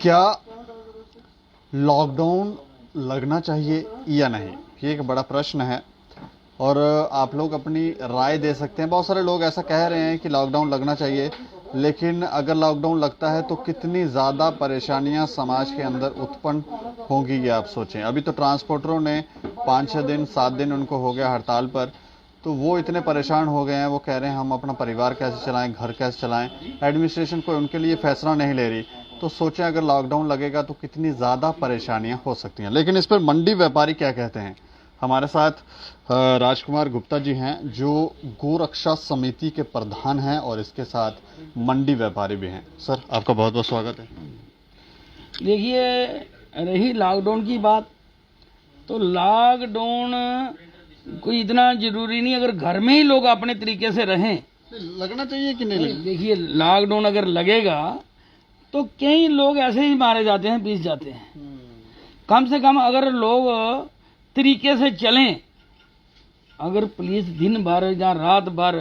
क्या लॉकडाउन लगना चाहिए या नहीं, ये एक बड़ा प्रश्न है और आप लोग अपनी राय दे सकते हैं। बहुत सारे लोग ऐसा कह रहे हैं कि लॉकडाउन लगना चाहिए, लेकिन अगर लॉकडाउन लगता है तो कितनी ज़्यादा परेशानियां समाज के अंदर उत्पन्न होंगी ये आप सोचें। अभी तो ट्रांसपोर्टरों ने 5-6 दिन 7 दिन उनको हो गया हड़ताल पर, तो वो इतने परेशान हो गए हैं, वो कह रहे हैं हम अपना परिवार कैसे चलाएं, घर कैसे चलाएं। एडमिनिस्ट्रेशन कोई उनके लिए फैसला नहीं ले रही। तो सोचें अगर लॉकडाउन लगेगा तो कितनी ज़्यादा परेशानियां हो सकती हैं। लेकिन इस पर मंडी व्यापारी क्या कहते हैं। हमारे साथ राजकुमार गुप्ता जी हैं जो गोरक्षा समिति के प्रधान हैं और इसके साथ मंडी व्यापारी भी हैं। सर आपका बहुत बहुत स्वागत है। देखिए, रही लॉकडाउन की बात, तो लॉकडाउन कोई इतना जरूरी नहीं। अगर घर में ही लोग अपने तरीके से रहें, लगना चाहिए कि नहीं लगना? देखिए, लॉकडाउन अगर लगेगा तो कई लोग ऐसे ही मारे जाते हैं, पीस जाते हैं। कम से कम अगर लोग तरीके से चलें, अगर पुलिस दिन भर या रात भर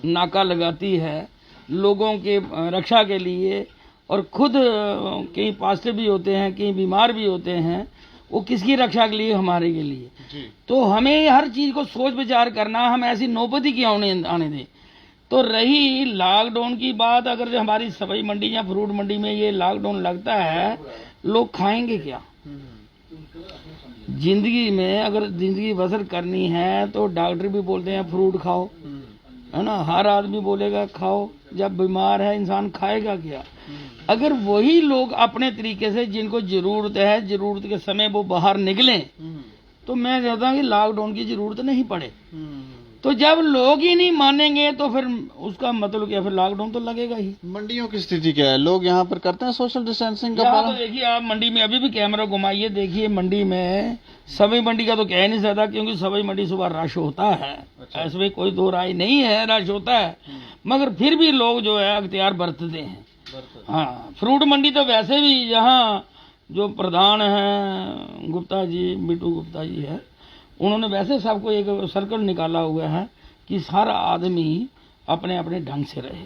नाका लगाती है लोगों के रक्षा के लिए, और खुद कई पॉजिटिव भी होते हैं, कई बीमार भी होते हैं, वो किसकी रक्षा के लिए? हमारे के लिए जी। तो हमें हर चीज को सोच विचार करना, हम ऐसी नौबत ही क्यों आने दें। तो रही लॉकडाउन की बात, अगर जो हमारी सब्जी मंडी या फ्रूट मंडी में ये लॉकडाउन लगता है, लोग खाएंगे क्या? जिंदगी में अगर जिंदगी बसर करनी है तो डॉक्टर भी बोलते हैं फ्रूट खाओ, है ना। हर आदमी बोलेगा खाओ। जब बीमार है इंसान खाएगा क्या? अगर वही लोग अपने तरीके से, जिनको जरूरत है, जरूरत के समय वो बाहर निकलें, तो मैं कहता हूँ कि लॉकडाउन की जरूरत नहीं पड़े। तो जब लोग ही नहीं मानेंगे तो फिर उसका मतलब क्या? फिर लॉकडाउन तो लगेगा ही। मंडियों की स्थिति क्या है? लोग यहाँ पर करते हैं सोशल डिस्टेंसिंग का यहाँ पालन? तो देखिए, आप मंडी में अभी भी कैमरा घुमाइए, देखिए मंडी में, सब्जी मंडी का तो कह नहीं सकता क्योंकि सब्जी मंडी सुबह रश होता है। अच्छा। इसमें कोई दो राय नहीं है, रश होता है, मगर फिर भी लोग जो है अख्तियार बरतते हैं। हाँ, फ्रूट मंडी तो वैसे भी यहाँ जो प्रधान है गुप्ता जी, बिट्टू गुप्ता जी है, उन्होंने वैसे सबको एक सर्कल निकाला हुआ है कि सारा आदमी अपने अपने ढंग से रहे।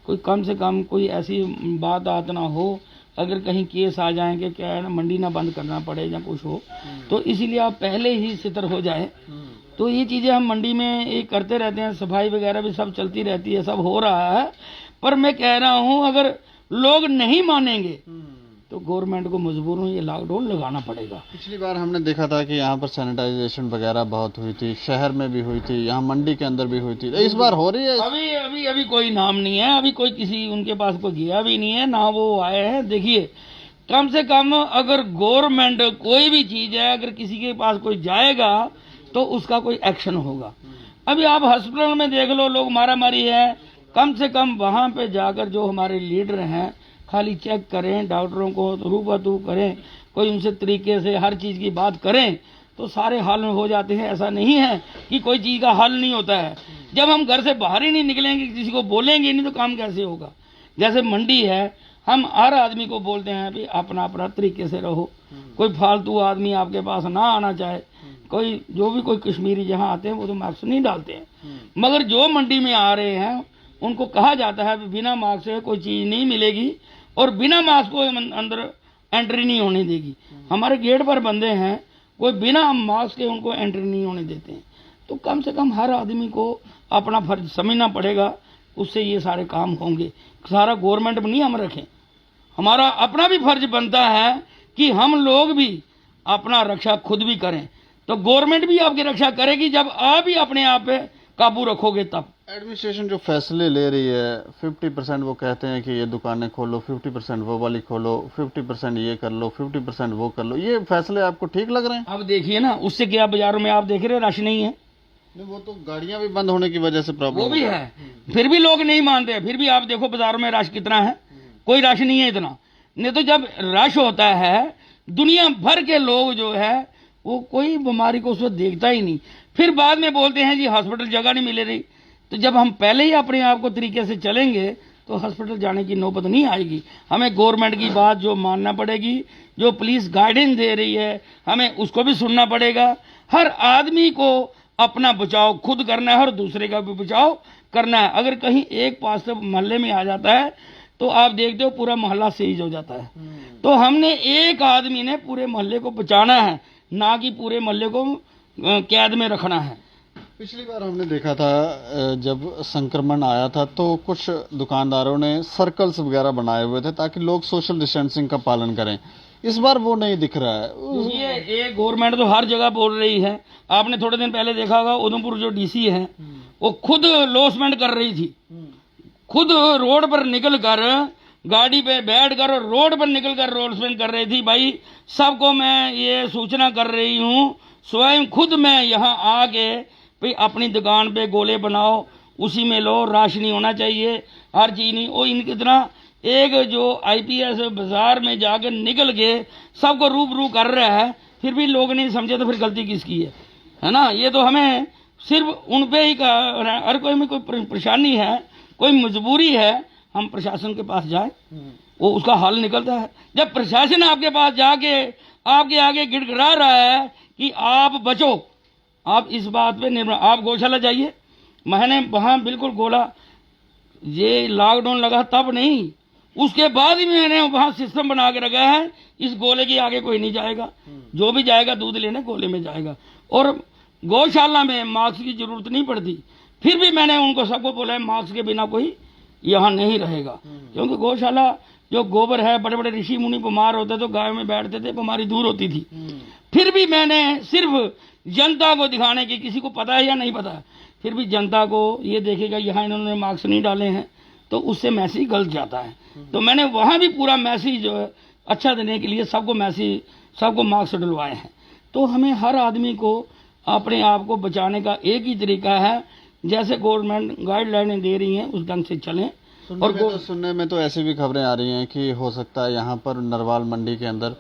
कोई कम से कम कोई ऐसी बात ना हो, अगर कहीं केस आ जाएंगे, क्या है ना, मंडी ना बंद करना पड़े या कुछ हो, तो इसीलिए आप पहले ही सितर हो जाए। तो ये चीजें हम मंडी में एक करते रहते हैं, सफाई वगैरह भी सब चलती रहती है, सब हो रहा है। पर मैं कह रहा हूँ, अगर लोग नहीं मानेंगे तो गवर्नमेंट को मजबूरन ये लॉकडाउन लगाना पड़ेगा। पिछली बार हमने देखा था कि यहाँ पर सैनिटाइजेशन वगैरह बहुत हुई थी, शहर में भी हुई थी, यहाँ मंडी के अंदर भी हुई थी। इस बार हो रही है? अभी अभी अभी कोई नाम नहीं है, अभी कोई किसी उनके पास कोई गया भी नहीं है, ना वो आए हैं। देखिए, कम से कम अगर गवर्नमेंट कोई भी चीज है, अगर किसी के पास कोई जाएगा तो उसका कोई एक्शन होगा। अभी आप हॉस्पिटल में देख लो, लोग मारा मारी है, कम से कम वहां पे जाकर जो हमारे लीडर हैं खाली चेक करें, डॉक्टरों को रूबरू करें, कोई उनसे तरीके से हर चीज की बात करें तो सारे हल हो जाते हैं। ऐसा नहीं है कि कोई चीज का हल नहीं होता है। जब हम घर से बाहर ही नहीं निकलेंगे, किसी को बोलेंगे नहीं, तो काम कैसे होगा? जैसे मंडी है, हम हर आदमी को बोलते हैं कि अपना अपना तरीके से रहो, कोई फालतू आदमी आपके पास ना आना चाहे। कोई जो भी कोई कश्मीरी जहाँ आते हैं वो तो मास्क नहीं डालते हैं, मगर जो मंडी में आ रहे हैं उनको कहा जाता है बिना मास्क से कोई चीज नहीं मिलेगी और बिना मास्क को अंदर एंट्री नहीं होने देगी। हमारे गेट पर बंदे हैं, कोई बिना मास्क के उनको एंट्री नहीं होने देते हैं। तो कम से कम हर आदमी को अपना फर्ज समझना पड़ेगा, उससे ये सारे काम होंगे। सारा गवर्नमेंट पर नहीं हम रखें, हमारा अपना भी फर्ज बनता है कि हम लोग भी अपना रक्षा खुद भी करें। तो गवर्नमेंट भी आपकी रक्षा करेगी जब आप ही अपने आप पे काबू रखोगे तब। एडमिनिस्ट्रेशन जो फैसले ले रही है, 50% वो कहते हैं कि ये दुकानें खोलो, 50% वो वाली खोलो, 50% ये कर लो, 50% वो कर लो, ये फैसले आपको ठीक लग रहे हैं? अब देखिए ना, उससे क्या बाजारों में आप देख रहे हैं रश नहीं है? वो तो गाड़ियां भी बंद होने की वजह से प्रॉब्लम वो भी है, फिर भी लोग नहीं मानते। फिर भी आप देखो बाजारों में रश कितना है, कोई रश नहीं है इतना। नहीं तो जब रश होता है, दुनिया भर के लोग जो है वो कोई बीमारी को उस वक्त देखता ही नहीं, फिर बाद में बोलते हैं जी हॉस्पिटल जगह नहीं मिल रही। तो जब हम पहले ही अपने आप को तरीके से चलेंगे तो हॉस्पिटल जाने की नौबत नहीं आएगी। हमें गवर्नमेंट की बात जो मानना पड़ेगी, जो पुलिस गाइडेंस दे रही है हमें उसको भी सुनना पड़ेगा। हर आदमी को अपना बचाव खुद करना है और दूसरे का भी बचाव करना है। अगर कहीं एक पास से मोहल्ले में आ जाता है तो आप देखते हो पूरा मोहल्ला सीज हो जाता है। तो हमने एक आदमी ने पूरे मोहल्ले को बचाना है, ना कि पूरे मोहल्ले को कैद में रखना है। पिछली बार हमने देखा था जब संक्रमण आया था तो कुछ दुकानदारों ने सर्कल्स वगैरह बनाए हुए थे ताकि लोग सोशल डिस्टेंसिंग का पालन करें। इस बार वो नहीं दिख रहा है। ये गवर्नमेंट तो हर जगह बोल रही है। आपने थोड़े दिन पहले देखा होगा उधमपुर जो डीसी है वो खुद लॉसमेंट कर रही थी, खुद रोड पर निकल कर गाड़ी पे बैठ कर और रोड पर निकल कर लॉसमेंट कर रही थी। भाई सबको मैं ये सूचना कर रही हूँ, स्वयं खुद मैं यहाँ आके भाई अपनी दुकान पे गोले बनाओ, उसी में लो, राश नहीं होना चाहिए, हर चीज नहीं। वो इनकी तरह एक जो आईपीएस बाजार में जाकर निकल के सबको रूबरू कर रहा है, फिर भी लोग नहीं समझे तो फिर गलती किसकी है ना। ये तो हमें सिर्फ उन पे ही हर कोई में कोई परेशानी है, कोई मजबूरी है, हम प्रशासन के पास जाए, वो उसका हल निकलता है। जब प्रशासन आपके पास जाके आपके आगे गिड़गिड़ा रहा है कि आप बचो, आप इस बात पे निर्भर, आप गौशाला जाइए, मैंने वहां बिल्कुल गोला, ये लॉकडाउन लगा तब नहीं, उसके बाद ही मैंने वहां सिस्टम बना के रखा है, इस गोले के आगे कोई नहीं जाएगा, जो भी जाएगा दूध लेने गोले में जाएगा। और गौशाला में मास्क की जरूरत नहीं पड़ती, फिर भी मैंने उनको सबको बोला है मास्क के बिना कोई यहाँ नहीं रहेगा, क्योंकि गौशाला जो गोबर है, बड़े बड़े ऋषि मुनि बीमार होते तो गाय में बैठते थे, बीमारी दूर होती थी। फिर भी मैंने सिर्फ जनता को दिखाने की, किसी को पता है या नहीं पता है, फिर भी जनता को ये देखेगा यहाँ इन्होंने मास्क नहीं डाले हैं तो उससे मैसेज गलत जाता है। तो मैंने वहां भी पूरा मैसेज जो है अच्छा देने के लिए सबको मैसेज, सबको मास्क डलवाए हैं। तो हमें हर आदमी को अपने आप को बचाने का एक ही तरीका है, जैसे गवर्नमेंट गाइडलाइनें दे रही हैं उस ढंग से चलें। और सुनने में तो ऐसी भी खबरें आ रही हैं कि हो सकता है यहाँ पर नरवाल मंडी के अंदर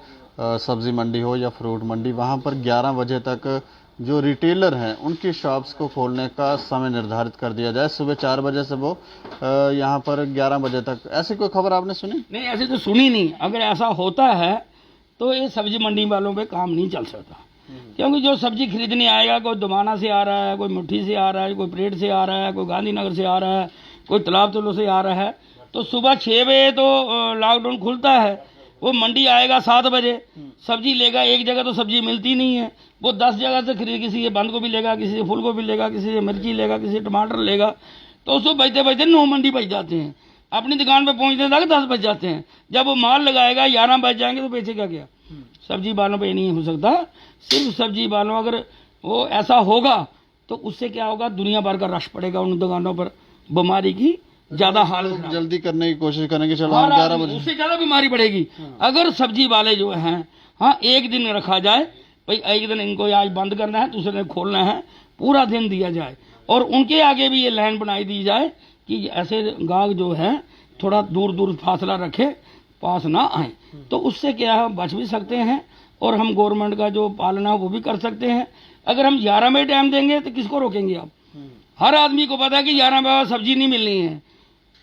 सब्जी मंडी हो या फ्रूट मंडी, वहाँ पर 11 बजे तक जो रिटेलर हैं उनकी शॉप्स को खोलने का समय निर्धारित कर दिया जाए, सुबह 4 बजे से वो यहाँ पर 11 बजे तक। ऐसी कोई खबर आपने सुनी? नहीं, ऐसे तो सुनी नहीं। अगर ऐसा होता है तो ये सब्जी मंडी वालों पे काम नहीं चल सकता, क्योंकि जो सब्जी खरीदने आएगा, कोई दुमाना से आ रहा है, कोई मुट्ठी से आ रहा है, कोई परेड से आ रहा है, कोई गांधीनगर से आ रहा है, कोई तालाब तलो से आ रहा है, तो सुबह 6 बजे तो लॉकडाउन खुलता है, वो मंडी आएगा 7 बजे, सब्जी लेगा, एक जगह तो सब्जी मिलती नहीं है, वो 10 जगह से खरीद, किसी से बंद गोभी लेगा, किसी से फूल गोभी लेगा, किसी से मिर्ची लेगा, किसी से टमाटर लेगा, तो उसको बजते बजते 9 मंडी बज जाते हैं, अपनी दुकान पे पहुंचते तक 10 बज जाते हैं। जब वो माल लगाएगा 11 बज जाएंगे तो बेचेगा क्या? सब्जी वालों पे नहीं हो सकता। सिर्फ सब्जी वालों, अगर वो ऐसा होगा तो उससे क्या होगा, दुनिया भर का रश पड़ेगा उन दुकानों पर, बीमारी की ज्यादा हालत जल्दी करने की कोशिश करेंगे, चलो 11 बजे, उससे ज्यादा बीमारी बढ़ेगी। अगर सब्जी वाले जो हैं, हाँ एक दिन रखा जाए, भाई एक दिन इनको आज बंद करना है, दूसरे दिन खोलना है, पूरा दिन दिया जाए, और उनके आगे भी ये लाइन बनाई दी जाए कि ऐसे गाहक जो है थोड़ा दूर दूर फासला रखे, पास ना आए, तो उससे क्या है बच भी सकते हैं और हम गवर्नमेंट का जो पालना है वो भी कर सकते हैं। अगर हम 11 बजे टाइम देंगे तो किसको रोकेंगे आप? हर आदमी को पता है कि 11 बजे सब्जी नहीं मिलनी है।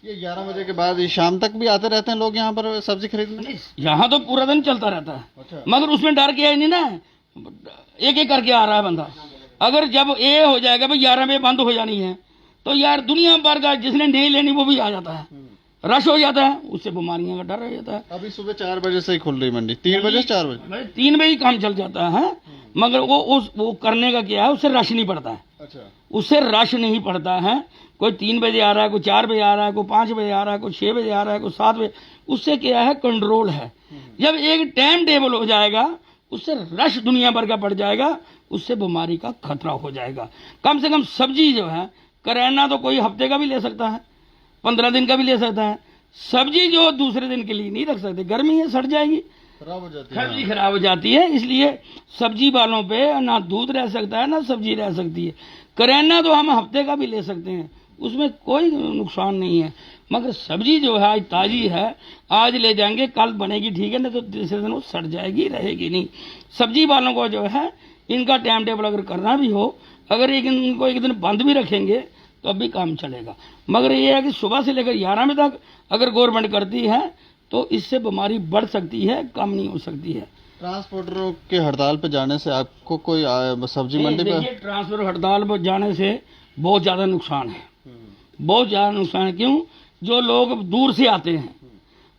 ये 11 बजे के बाद शाम तक भी आते रहते हैं लोग यहाँ पर सब्जी खरीदने? यहाँ तो पूरा दिन चलता रहता है। अच्छा। मगर उसमें डर के है नहीं ना, एक एक करके आ रहा है बंदा। अगर जब ये हो जाएगा भाई 11 बजे बंद हो जानी है, तो यार दुनिया भर का जिसने नहीं लेनी वो भी आ जाता है, रश हो जाता है, उससे बीमारियों का डर हो जाता है। अभी सुबह 4 बजे से ही खुल रही मंडी, 3 बजे से 4 बजे, 3 बजे ही काम चल जाता है। मगर वो करने का क्या है, उससे रश नहीं पड़ता है। अच्छा, उससे रश नहीं पड़ता है। कोई 3 बजे आ रहा है, कोई 4 बजे आ रहा है, कोई 5 बजे आ रहा है, कोई 6 बजे आ रहा है, कोई 7 बजे, उससे क्या है कंट्रोल है। जब एक टाइम टेबल हो जाएगा, उससे रश दुनिया भर का बढ़ जाएगा, उससे बीमारी का खतरा हो जाएगा। कम से कम सब्जी जो है, करेना तो कोई हफ्ते का भी ले सकता है, 15 दिन का भी ले सकता है, सब्जी जो दूसरे दिन के लिए नहीं रख सकते, गर्मी है सड़ जाएगी, खराब हो जाती है, सब्जी खराब हो जाती है। इसलिए सब्जी वालों पे ना दूध रह सकता है ना सब्जी रह सकती है। करेना तो हम हफ्ते का भी ले सकते हैं, उसमें कोई नुकसान नहीं है। मगर सब्जी जो है आज ताजी है, आज ले जाएंगे कल बनेगी, ठीक है, नहीं तो तीसरे दिन वो सड़ जाएगी, रहेगी नहीं। सब्जी वालों को जो है इनका टाइम टेबल अगर करना भी हो, अगर इनको एक दिन बंद भी रखेंगे तो अभी काम चलेगा। मगर ये है कि सुबह से लेकर 11 बजे तक अगर गवर्नमेंट करती है तो इससे बीमारी बढ़ सकती है, कम नहीं हो सकती है। ट्रांसपोर्टरों के हड़ताल पे जाने से आपको कोई सब्जी मंडी पे? ट्रांसपोर्ट हड़ताल पर जाने से बहुत ज्यादा नुकसान है, बहुत ज्यादा नुकसान है। क्यों? जो लोग दूर से आते हैं,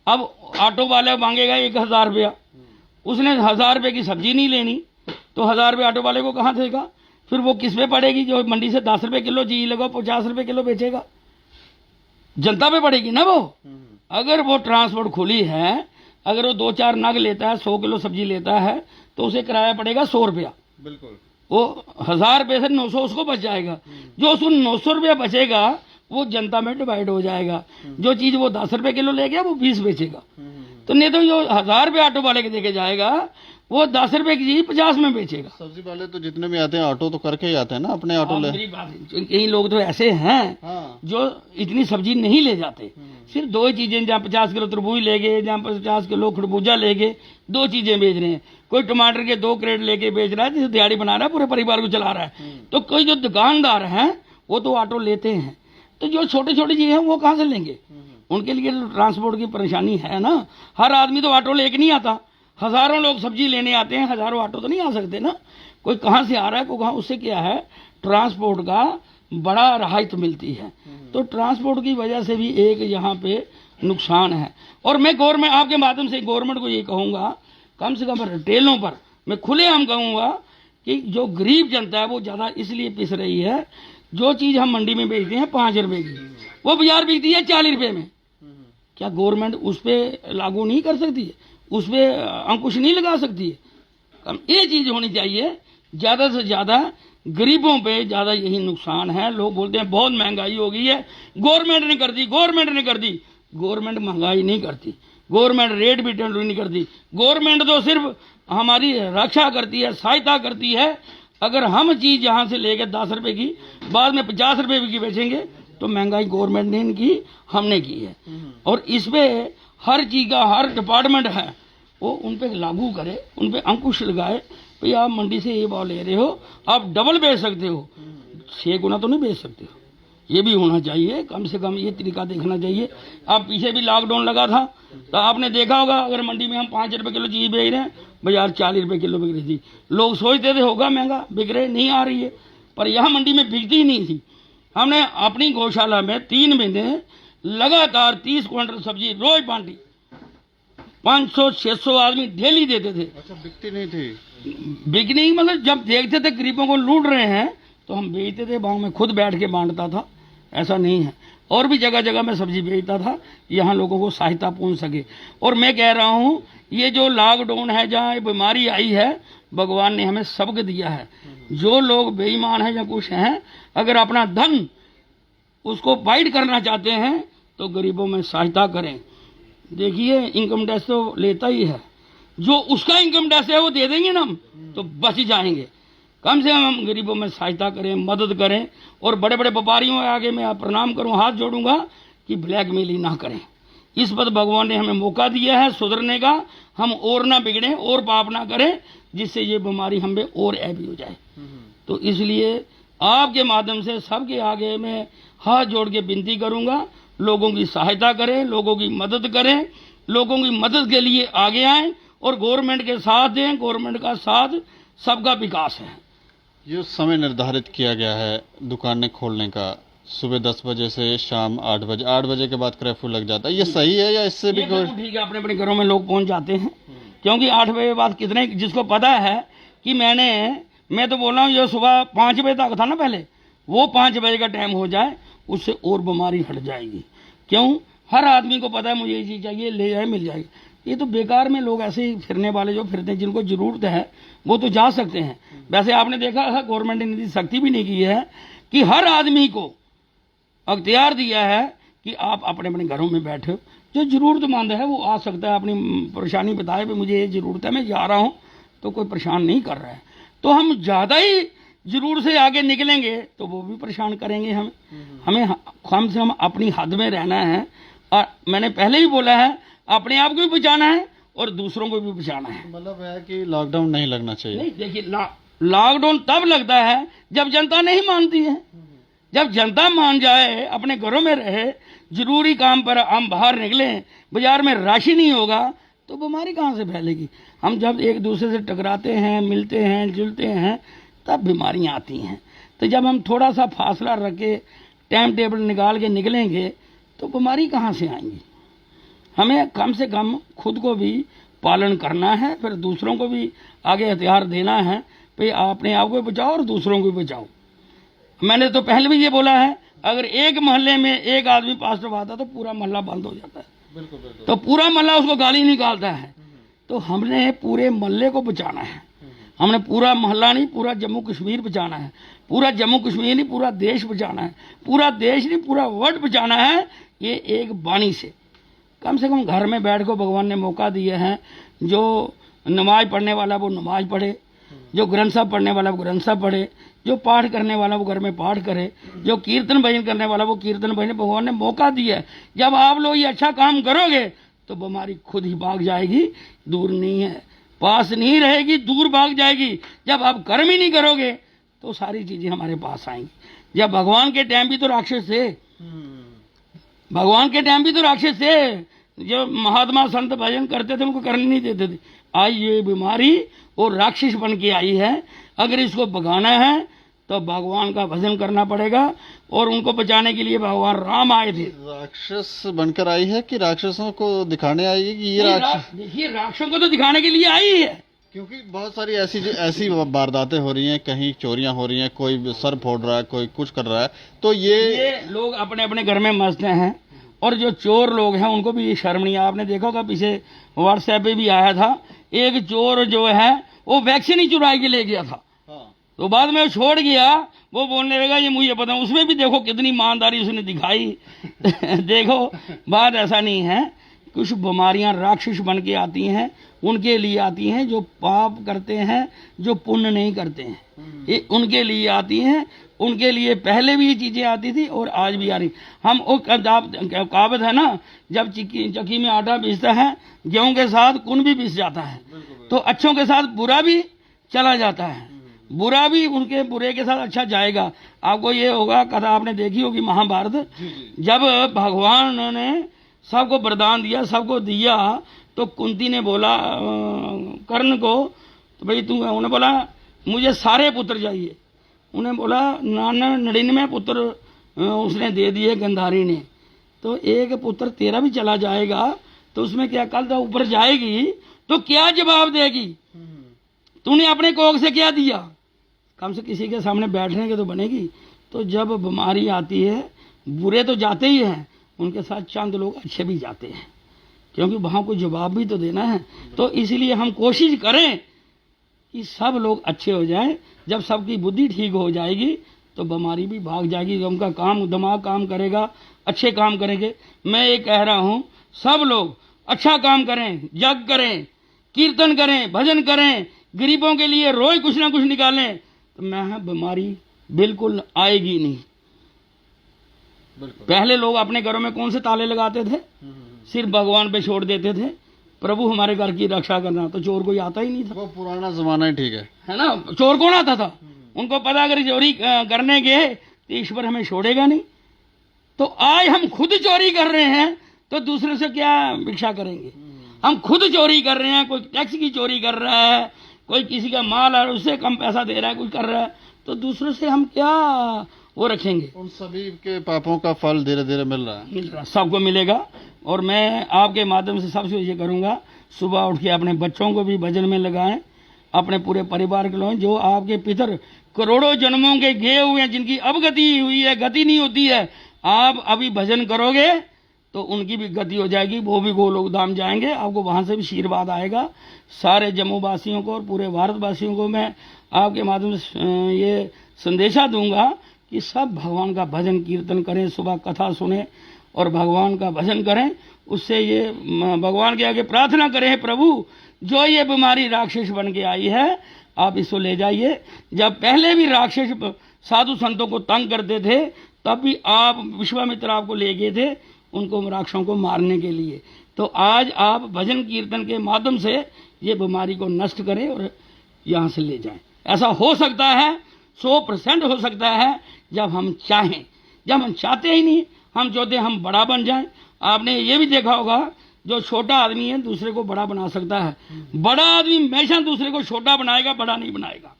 अब ऑटो वाले मांगेगा 1000 रुपया, उसने 1000 रुपये की सब्जी नहीं लेनी तो 1000 रुपये ऑटो वाले को कहाँ देगा? फिर वो किस पे पड़ेगी? जो मंडी से 10 रुपये किलो चीज लगा 50 रुपये किलो बेचेगा, जनता पे पड़ेगी ना वो। अगर वो ट्रांसपोर्ट खुली है, अगर वो 2-4 नग लेता है, 100 किलो सब्जी लेता है तो उसे किराया पड़ेगा 100 रुपया। बिल्कुल, वो 1000 रुपये से 900 उसको बच जाएगा। जो उसको 900 रुपया बचेगा वो जनता में डिवाइड हो जाएगा। जो चीज वो 10 रुपये किलो ले गया वो 20 बेचेगा। तो नहीं तो जो 1000 रुपये ऑटो वाले के देके जाएगा वो 10 रुपये की चीज 50 में बेचेगा। सब्जी वाले तो जितने भी आते हैं ऑटो तो करके ही आते हैं ना, अपने ऑटो ले। मेरी बात है, कई लोग तो ऐसे हैं जो इतनी सब्जी नहीं ले जाते, सिर्फ 2 चीजें, जहाँ 50 किलो तरबूज ले गए, जहाँ 50 किलो खरबूजा ले गए, 2 चीजें बेच रहे हैं। कोई टमाटर के 2 क्रेट लेके बेच रहा है, जिसे दिहाड़ी बना रहा है, पूरे परिवार को चला रहा है। तो कोई जो दुकानदार हैं वो तो ऑटो लेते हैं, तो जो छोटे छोटे चीजें हैं वो कहाँ से लेंगे? उनके लिए तो ट्रांसपोर्ट की परेशानी है ना। हर आदमी तो ऑटो लेके नहीं आता, हजारों लोग सब्जी लेने आते हैं, हजारों ऑटो तो नहीं आ सकते ना। कोई कहाँ से आ रहा है, कोई कहाँ, उससे क्या है, ट्रांसपोर्ट का बड़ा राहत मिलती है। तो ट्रांसपोर्ट की वजह से भी एक यहाँ पे नुकसान है। और मैं गवर्नमेंट, आपके माध्यम से गवर्नमेंट को ये कहूँगा, कम से कम रिटेलों पर मैं खुलेआम कहूँगा कि जो गरीब जनता है वो ज़्यादा इसलिए पिस रही है। जो चीज़ हम मंडी में बेचते हैं 5 रुपए की, वो बाजार बिकती है 40 रुपये में। क्या गवर्नमेंट उस पर लागू नहीं कर सकती है? उस पर अंकुश नहीं लगा सकती है? कम ये चीज़ होनी चाहिए। ज़्यादा से ज़्यादा गरीबों पे ज़्यादा यही नुकसान है। लोग बोलते हैं बहुत महंगाई हो गई है, गवर्नमेंट ने कर दी, गवर्नमेंट ने कर दी। गवर्नमेंट महंगाई नहीं करती, गवर्नमेंट रेट भी टेंडर नहीं करती। गवर्नमेंट तो सिर्फ हमारी रक्षा करती है, सहायता करती है। अगर हम चीज़ यहाँ से लेकर 10 रुपये की बाद में 50 रुपये की बेचेंगे तो महंगाई गवर्नमेंट ने नहीं की, हमने की है। और इस पे हर चीज़ का हर डिपार्टमेंट है वो उन पे लागू करे, उन पे अंकुश लगाए। भाई आप मंडी से ये भाव ले रहे हो, आप डबल बेच सकते हो, 6 गुना तो नहीं बेच सकते हो। ये भी होना चाहिए, कम से कम ये तरीका देखना चाहिए। आप पीछे भी लॉकडाउन लगा था तो आपने देखा होगा, अगर मंडी में हम 5 रुपये किलो चीज़ बेच रहे हैं, बाजार 40 रुपये किलो बिक रही थी। लोग सोचते थे होगा महंगा, बिक रहे नहीं आ रही है, पर यहाँ मंडी में बिकती ही नहीं थी। हमने अपनी गौशाला में 3 महीने लगातार 30 क्विंटल सब्जी रोज बांटी, 500-600 आदमी डेली देते थे। अच्छा, बिकती नहीं थी? बिकनी मतलब जब देखते थे गरीबों को लूट रहे हैं तो हम बेचते थे, गाँव में खुद बैठ के बांटता था। ऐसा नहीं है, और भी जगह जगह मैं सब्जी बेचता था, यहाँ लोगों को सहायता पहुँच सके। और मैं कह रहा हूँ ये जो लॉकडाउन है, जहाँ ये बीमारी आई है, भगवान ने हमें सबक दिया है। जो लोग बेईमान हैं या कुछ हैं, अगर अपना धन उसको वाइड करना चाहते हैं तो गरीबों में सहायता करें। देखिए इनकम टैक्स तो लेता ही है, जो उसका इनकम टैक्स है वो दे देंगे ना हम तो बच ही जाएंगे। कम से कम हम गरीबों में सहायता करें, मदद करें। और बड़े बड़े व्यापारियों के आगे मैं प्रणाम करूं, हाथ जोड़ूंगा कि ब्लैकमेलिंग ना करें। इस पर भगवान ने हमें मौका दिया है सुधरने का, हम और ना बिगड़ें और पाप ना करें, जिससे ये बीमारी हमें और ऐबी हो जाए। तो इसलिए आपके माध्यम से सबके आगे मैं हाथ जोड़ के विनती करूंगा, लोगों की सहायता करें, लोगों की मदद करें, लोगों की मदद के लिए आगे आएं और गवर्नमेंट के साथ दें। गवर्नमेंट का साथ सबका विकास है। ये समय निर्धारित किया गया है दुकानें खोलने का, सुबह 10 बजे से शाम 8 बजे, 8 बजे के बाद कर्फ्यू लग जाता है, ये सही है या इससे भी कोई? ठीक है, अपने अपने घरों में लोग पहुंच जाते हैं, क्योंकि 8 बजे के बाद कितने, जिसको पता है कि मैं तो बोल रहा हूँ, ये सुबह 5 बजे तक था ना पहले, वो 5 बजे का टाइम हो जाए, उससे और बीमारी हट जाएगी। क्यों? हर आदमी को पता है मुझे ये चीज़ चाहिए, ले जाए मिल जाएगी। ये तो बेकार में लोग ऐसे ही फिरने वाले जो फिरते हैं, जिनको जरूरत है वो तो जा सकते हैं। वैसे आपने देखा है गवर्नमेंट ने सख्ती भी नहीं की है कि हर आदमी को अख्तियार दिया है कि आप अपने अपने घरों में बैठे, जो जरूरतमंद है वो आ सकता है, अपनी परेशानी बताए भी मुझे ये ज़रूरत है, मैं जा रहा हूँ, तो कोई परेशान नहीं कर रहा है। तो हम ज़्यादा ही जरूर से आगे निकलेंगे तो वो भी परेशान करेंगे हमें कम से कम अपनी हद में रहना है। और मैंने पहले ही बोला है, अपने आप को भी बचाना है और दूसरों को भी बचाना है। मतलब है कि लॉकडाउन नहीं लगना चाहिए। नहीं, देखिए लॉकडाउन तब लगता है जब जनता नहीं मानती है। जब जनता मान जाए, अपने घरों में रहे, जरूरी काम पर हम बाहर निकलें, बाजार में राशि नहीं होगा, तो बीमारी कहाँ से फैलेगी? हम जब एक दूसरे से टकराते हैं, मिलते हैं, जुलते हैं, तब बीमारियाँ आती हैं। तो जब हम थोड़ा सा फासला रख के टाइम टेबल निकाल के निकलेंगे तो बीमारी कहाँ से आएंगी? हमें कम से कम खुद को भी पालन करना है, फिर दूसरों को भी आगे हथियार देना है भाई अपने आप को बचाओ और दूसरों को भी बचाओ। मैंने तो पहले भी ये बोला है, अगर एक मोहल्ले में एक आदमी पास करवाता तो पूरा मोहल्ला बंद हो जाता है। बिल्कुल बिल्कुल। तो पूरा मोहल्ला उसको गाली निकालता है। तो हमने पूरे मोहल्ले को बचाना है, हमने पूरा मोहल्ला नहीं पूरा जम्मू कश्मीर बचाना है, पूरा जम्मू कश्मीर नहीं पूरा देश बचाना है, पूरा देश नहीं पूरा वर्ल्ड बचाना है। ये एक वाणी से कम घर में बैठ को भगवान ने मौका दिए हैं। जो नमाज पढ़ने वाला वो नमाज पढ़े, जो ग्रंथ साहब पढ़ने वाला वो ग्रंथ साहब पढ़े, जो पाठ करने वाला वो घर में पाठ करे, जो कीर्तन भजन करने वाला वो कीर्तन भजन। भगवान ने मौका दिया है। जब आप लोग ये अच्छा काम करोगे तो बीमारी खुद ही भाग जाएगी, दूर नहीं है, पास नहीं रहेगी, दूर भाग जाएगी। जब आप कर्म ही नहीं करोगे तो सारी चीजें हमारे पास आएंगी। जब भगवान के टाइम भी तो राक्षस थे, भगवान के टाइम भी तो राक्षस थे। जो महात्मा संत भजन करते थे उनको करने नहीं देते थे। आज ये बीमारी और राक्षस बन के आई है। अगर इसको भगाना है तो भगवान का भजन करना पड़ेगा और उनको बचाने के लिए भगवान राम आए थे। राक्षस बनकर आई है कि राक्षसों को दिखाने आई है कि ये राक्षस? देखिए राक्षसों को तो दिखाने के लिए आई है, क्योंकि बहुत सारी ऐसी वारदातें हो रही हैं, कहीं चोरियां हो रही हैं, कोई सर फोड़ रहा है, कोई कुछ कर रहा है। तो ये लोग अपने अपने घर में मस्त हैं और जो चोर लोग हैं उनको भी ये शर्म नहीं है। आपने देखा होगा पीछे व्हाट्सएप पे भी आया था, एक चोर जो है वो वैक्सीन ही चुरा के ले गया था। तो बाद में वो छोड़ गया, वो बोलने लगा ये मुझे पता। उसमें भी देखो कितनी ईमानदारी उसने दिखाई। देखो बात ऐसा नहीं है। कुछ बीमारियां राक्षस बन के आती हैं, उनके लिए आती हैं जो पाप करते हैं, जो पुण्य नहीं करते हैं, ये उनके लिए आती हैं। उनके लिए पहले भी ये चीजें आती थी और आज भी आ रही। हम वो कहावत है ना, जब चक्की में आटा पीसता है गेहूं के साथ कुन भी पीस जाता है, तो अच्छों के साथ बुरा भी चला जाता है, बुरा भी उनके बुरे के साथ अच्छा जाएगा। आपको ये होगा कथा आपने देखी होगी महाभारत, जब भगवान ने सबको वरदान दिया, सबको दिया, तो कुंती ने बोला कर्ण को, तो भाई तू, उन्हें बोला मुझे सारे पुत्र चाहिए। उन्हें बोला 99 पुत्र उसने दे दिए गंधारी ने, तो एक पुत्र तेरा भी चला जाएगा तो उसमें क्या, कल तो ऊपर जाएगी तो क्या जवाब देगी? तूने अपने कोख से क्या दिया? कम से किसी के सामने बैठने के तो बनेगी। तो जब बीमारी आती है बुरे तो जाते ही हैं, उनके साथ चंद लोग अच्छे भी जाते हैं, क्योंकि वहां को जवाब भी तो देना है। तो इसलिए हम कोशिश करें कि सब लोग अच्छे हो जाएं। जब सबकी बुद्धि ठीक हो जाएगी तो बीमारी भी भाग जाएगी, उनका दिमाग काम करेगा, अच्छे काम करेंगे। मैं ये कह रहा हूं सब लोग अच्छा काम करें, जग करें, कीर्तन करें, भजन करें, गरीबों के लिए रोज कुछ ना कुछ निकालें, तो मैं बीमारी बिल्कुल आएगी नहीं। पहले लोग अपने घरों में कौन से ताले लगाते थे? सिर्फ भगवान पे छोड़ देते थे, प्रभु हमारे घर की रक्षा करना, तो चोर कोई आता ही नहीं था। वो पुराना जमाना ही ठीक है ना। चोर कौन आता था? उनको पता अगर चोरी करने गए तो ईश्वर हमें छोड़ेगा नहीं। तो आज हम खुद चोरी कर रहे हैं तो दूसरे से क्या भिक्षा करेंगे? हम खुद चोरी कर रहे हैं, कोई टैक्स की चोरी कर रहा है, कोई किसी का माल है उससे कम पैसा दे रहा है, कुछ कर रहा है, तो दूसरों से हम क्या वो रखेंगे? उन सभी के पापों का फल धीरे धीरे मिल रहा है, सबको मिलेगा। और मैं आपके माध्यम से सबसे ये करूंगा, सुबह उठ के अपने बच्चों को भी भजन में लगाएं, अपने पूरे परिवार के लोग, जो आपके पितर करोड़ों जन्मों के गए हुए हैं, जिनकी अब गति हुई है, गति नहीं होती है, आप अभी भजन करोगे तो उनकी भी गति हो जाएगी, वो भी गोलोक धाम जाएंगे, आपको वहां से भी आशीर्वाद आएगा। सारे जम्मू वासियों को और पूरे भारतवासियों को मैं आपके माध्यम से ये संदेशा दूंगा कि सब भगवान का भजन कीर्तन करें, सुबह कथा सुने और भगवान का भजन करें। उससे ये भगवान के आगे प्रार्थना करें, प्रभु जो ये बीमारी राक्षस बन के आई है आप इसको ले जाइए। जब पहले भी राक्षस साधु संतों को तंग करते थे तब भी आप विश्वामित्र आपको ले गए थे उनको राक्षसों को मारने के लिए। तो आज आप भजन कीर्तन के माध्यम से ये बीमारी को नष्ट करें और यहाँ से ले जाएं। ऐसा हो सकता है, 100% हो सकता है जब हम चाहें। जब हम चाहते ही नहीं, हम चाहते हम बड़ा बन जाएं। आपने ये भी देखा होगा जो छोटा आदमी है दूसरे को बड़ा बना सकता है, बड़ा आदमी हमेशा दूसरे को छोटा बनाएगा, बड़ा नहीं बनाएगा।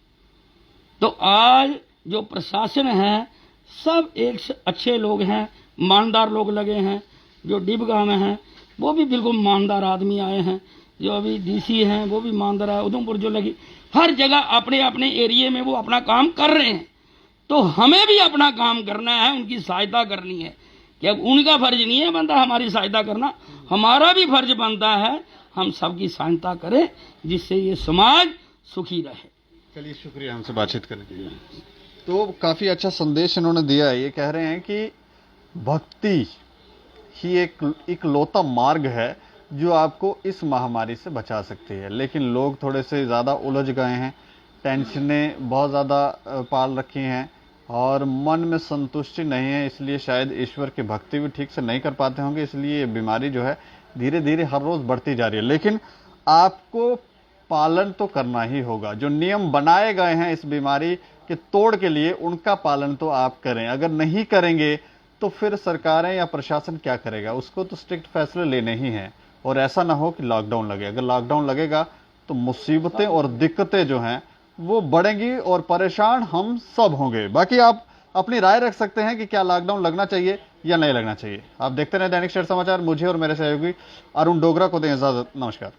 तो आज जो प्रशासन है सब एक अच्छे लोग हैं, ईमानदार लोग लगे हैं, जो डिबगांव में हैं, वो भी बिल्कुल ईमानदार आदमी आए हैं। जो अभी डीसी हैं वो भी ईमानदार है। उधमपुर जो लगी हर जगह अपने अपने एरिए में वो अपना काम कर रहे हैं। तो हमें भी अपना काम करना है, उनकी सहायता करनी है। कि अब उनका फर्ज नहीं है बनता हमारी सहायता करना, हमारा भी फर्ज बनता है हम सबकी सहायता करें जिससे ये समाज सुखी रहे। चलिए, शुक्रिया हमसे बातचीत करने के लिए। तो काफी अच्छा संदेश इन्होंने दिया है। ये कह रहे हैं कि भक्ति ही एक इकलौता मार्ग है जो आपको इस महामारी से बचा सकती है। लेकिन लोग थोड़े से ज़्यादा उलझ गए हैं, टेंशनें बहुत ज़्यादा पाल रखी हैं और मन में संतुष्टि नहीं है, इसलिए शायद ईश्वर की भक्ति भी ठीक से नहीं कर पाते होंगे। इसलिए ये बीमारी जो है धीरे धीरे हर रोज़ बढ़ती जा रही है। लेकिन आपको पालन तो करना ही होगा। जो नियम बनाए गए हैं इस बीमारी के तोड़ के लिए, उनका पालन तो आप करें। अगर नहीं करेंगे तो फिर सरकारें या प्रशासन क्या करेगा? उसको तो स्ट्रिक्ट फैसले लेने ही हैं। और ऐसा ना हो कि लॉकडाउन लगे। अगर लॉकडाउन लगेगा तो मुसीबतें और दिक्कतें जो हैं वो बढ़ेंगी और परेशान हम सब होंगे। बाकी आप अपनी राय रख सकते हैं कि क्या लॉकडाउन लगना चाहिए या नहीं लगना चाहिए। आप देखते रहे दैनिक स्टार समाचार। मुझे और मेरे सहयोगी अरुण डोगरा को दें इजाजत। नमस्कार।